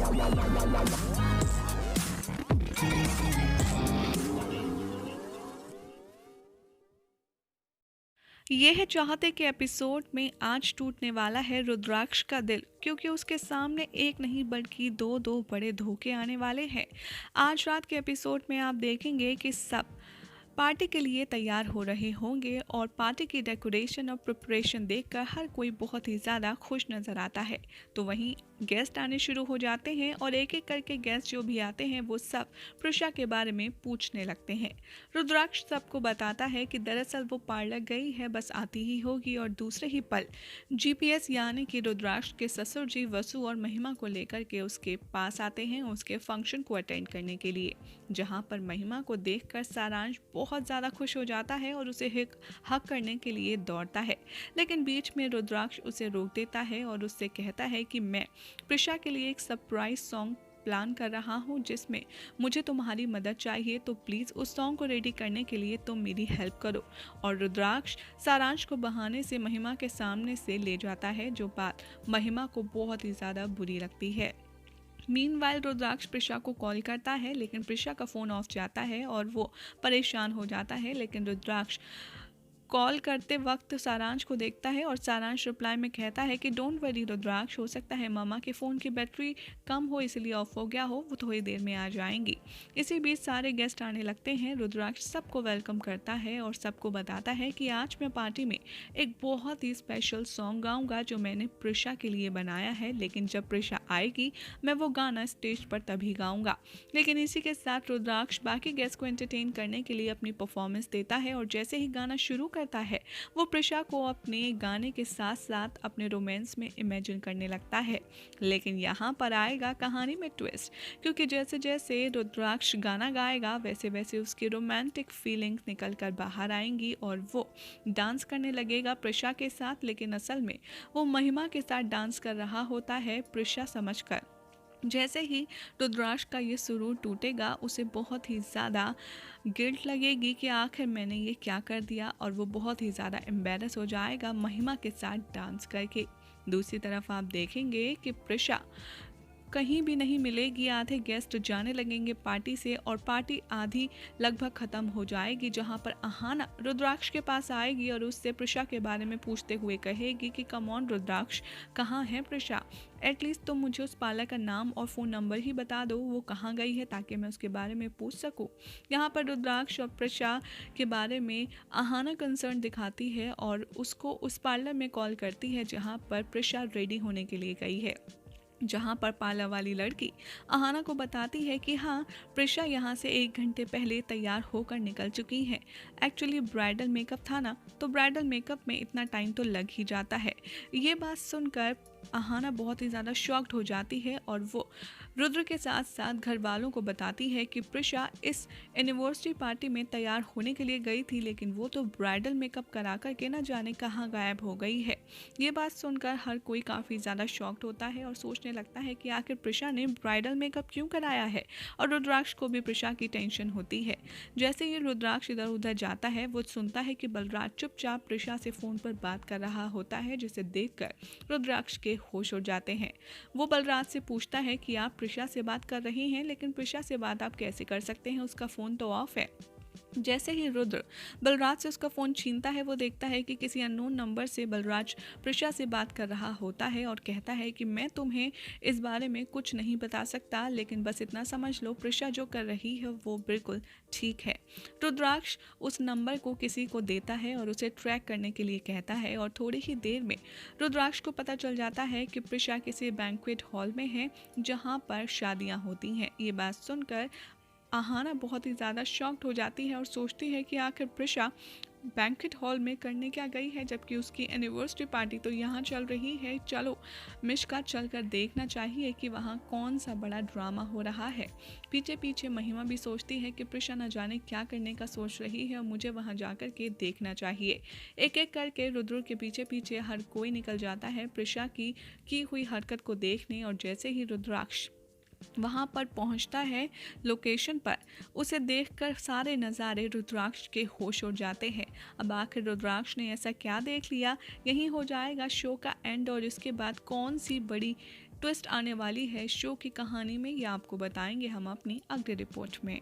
ये है चाहते के एपिसोड में आज टूटने वाला है रुद्राक्ष का दिल, क्योंकि उसके सामने एक नहीं बल्कि दो दो बड़े धोखे आने वाले हैं। आज रात के एपिसोड में आप देखेंगे कि सब पार्टी के लिए तैयार हो रहे होंगे और पार्टी की डेकोरेशन और प्रिपरेशन देखकर हर कोई बहुत ही ज़्यादा खुश नज़र आता है। तो वहीं गेस्ट आने शुरू हो जाते हैं और एक एक करके गेस्ट जो भी आते हैं वो सब प्रिशा के बारे में पूछने लगते हैं। रुद्राक्ष सबको बताता है कि दरअसल वो पार्लर गई है, बस आती ही होगी, और दूसरे ही पल जीपीएस यानी कि रुद्राक्ष के ससुर जी वसु और महिमा को लेकर के उसके पास आते हैं उसके फंक्शन को अटेंड करने के लिए, जहां पर महिमा को देखकर सारांश बहुत ज़्यादा खुश हो जाता है और उसे हक करने के लिए दौड़ता है। लेकिन बीच में रुद्राक्ष उसे रोक देता है और उससे कहता है कि मैं प्रिशा के लिए एक सरप्राइज सॉन्ग प्लान कर रहा हूँ जिसमें मुझे तुम्हारी मदद चाहिए, तो प्लीज़ उस सॉन्ग को रेडी करने के लिए तुम मेरी हेल्प करो। और रुद्राक्ष सारांश को बहाने से महिमा के सामने से ले जाता है, जो बात महिमा को बहुत ही ज़्यादा बुरी लगती है। मीनवाइल रुद्राक्ष प्रिशा को कॉल करता है, लेकिन प्रिशा का फ़ोन ऑफ जाता है और वो परेशान हो जाता है। लेकिन रुद्राक्ष कॉल करते वक्त सारांश को देखता है और सारांश रिप्लाई में कहता है कि डोंट वरी रुद्राक्ष, हो सकता है मामा के फ़ोन की बैटरी कम हो इसलिए ऑफ हो गया हो, वो थोड़ी देर में आ जाएंगी। इसी बीच सारे गेस्ट आने लगते हैं। रुद्राक्ष सबको वेलकम करता है और सबको बताता है कि आज मैं पार्टी में एक बहुत ही स्पेशल सॉन्ग गाऊंगा जो मैंने प्रिशा के लिए बनाया है, लेकिन जब प्रिशा आएगी मैं वो गाना स्टेज पर तभी गाऊंगा। लेकिन इसी के साथ रुद्राक्ष बाकी गेस्ट को एंटरटेन करने के लिए अपनी परफॉर्मेंस देता है और जैसे ही गाना शुरू करता है वो प्रिशा को अपने गाने के साथ साथ अपने रोमांस में इमेजिन करने लगता है। लेकिन यहाँ पर आएगा कहानी में ट्विस्ट, क्योंकि जैसे जैसे रुद्राक्ष गाना गाएगा वैसे वैसे उसकी रोमांटिक फीलिंग्स निकल कर बाहर आएंगी और वो डांस करने लगेगा प्रिशा के साथ, लेकिन असल में वो महिमा के साथ डांस कर रहा होता है प्रिशा समझकर। जैसे ही रुद्राक्ष का ये सुरूर टूटेगा उसे बहुत ही ज़्यादा गिल्ट लगेगी कि आखिर मैंने ये क्या कर दिया, और वो बहुत ही ज़्यादा एम्बेरस हो जाएगा महिमा के साथ डांस करके। दूसरी तरफ आप देखेंगे कि प्रिशा कहीं भी नहीं मिलेगी। आधे गेस्ट जाने लगेंगे पार्टी से और पार्टी आधी लगभग ख़त्म हो जाएगी, जहां पर अहाना रुद्राक्ष के पास आएगी और उससे प्रिशा के बारे में पूछते हुए कहेगी कि कम ऑन रुद्राक्ष, कहाँ है प्रिशा, एटलीस्ट तुम मुझे उस पार्लर का नाम और फ़ोन नंबर ही बता दो, वो कहाँ गई है, ताकि मैं उसके बारे में पूछ सकूँ। यहाँ पर रुद्राक्ष और प्रिशा के बारे में अहाना कंसर्न दिखाती है और उसको उस पार्लर में कॉल करती है जहाँ पर प्रिशा रेडी होने के लिए गई है, जहाँ पर पार्लर वाली लड़की अहाना को बताती है कि हाँ, प्रिशा यहाँ से 1 घंटे पहले तैयार होकर निकल चुकी है। एक्चुअली ब्राइडल मेकअप था ना, तो ब्राइडल मेकअप में इतना टाइम तो लग ही जाता है। ये बात सुनकर अहाना बहुत ही ज़्यादा शॉक्ड हो जाती है और वो रुद्र के साथ साथ घर वालों को बताती है कि प्रिशा इस एनिवर्सरी पार्टी में तैयार होने के लिए गई थी, लेकिन वो तो ब्राइडल मेकअप करा कर के ना जाने कहाँ गायब हो गई है। ये बात सुनकर हर कोई काफ़ी ज़्यादा शॉक्ड होता है और सोचने लगता है कि आखिर प्रिशा ने ब्राइडल मेकअप क्यों कराया है, और रुद्राक्ष को भी प्रिशा की टेंशन होती है। जैसे ही रुद्राक्ष इधर उधर जाता है वो सुनता है कि बलराज चुपचाप प्रिशा से फ़ोन पर बात कर रहा होता है, जिसे देखकर रुद्राक्ष के होश उड़ जाते हैं। वो बलराज से पूछता है कि आप प्रिशा से बात कर रही हैं, लेकिन प्रिशा से बात आप कैसे कर सकते हैं, उसका फ़ोन तो ऑफ है। जैसे ही रुद्र बलराज से उसका फ़ोन छीनता है वो देखता है कि किसी अननोन नंबर से बलराज प्रिशा से बात कर रहा होता है और कहता है कि मैं तुम्हें इस बारे में कुछ नहीं बता सकता, लेकिन बस इतना समझ लो प्रिशा जो कर रही है वो बिल्कुल ठीक है। रुद्राक्ष उस नंबर को किसी को देता है और उसे ट्रैक करने के लिए कहता है और थोड़ी ही देर में रुद्राक्ष को पता चल जाता है कि प्रिशा किसी बैंक्वेट हॉल में है जहाँ पर शादियाँ होती हैं। ये बात सुनकर अहाना बहुत ही ज़्यादा शॉक्ड हो जाती है और सोचती है कि आखिर प्रिशा बैंक्वेट हॉल में करने क्या गई है, जबकि उसकी एनिवर्सरी पार्टी तो यहाँ चल रही है। चलो मिशका चलकर देखना चाहिए कि वहाँ कौन सा बड़ा ड्रामा हो रहा है। पीछे पीछे महिमा भी सोचती है कि प्रिशा न जाने क्या करने का सोच रही है और मुझे वहाँ जाकर के देखना चाहिए। एक एक करके रुद्र के पीछे पीछे हर कोई निकल जाता है प्रिशा की हुई हरकत को देखने, और जैसे ही रुद्राक्ष वहाँ पर पहुँचता है लोकेशन पर, उसे देखकर सारे नज़ारे रुद्राक्ष के होश उड़ जाते हैं। अब आखिर रुद्राक्ष ने ऐसा क्या देख लिया, यही हो जाएगा शो का एंड, और इसके बाद कौन सी बड़ी ट्विस्ट आने वाली है शो की कहानी में, ये आपको बताएंगे हम अपनी अगली रिपोर्ट में।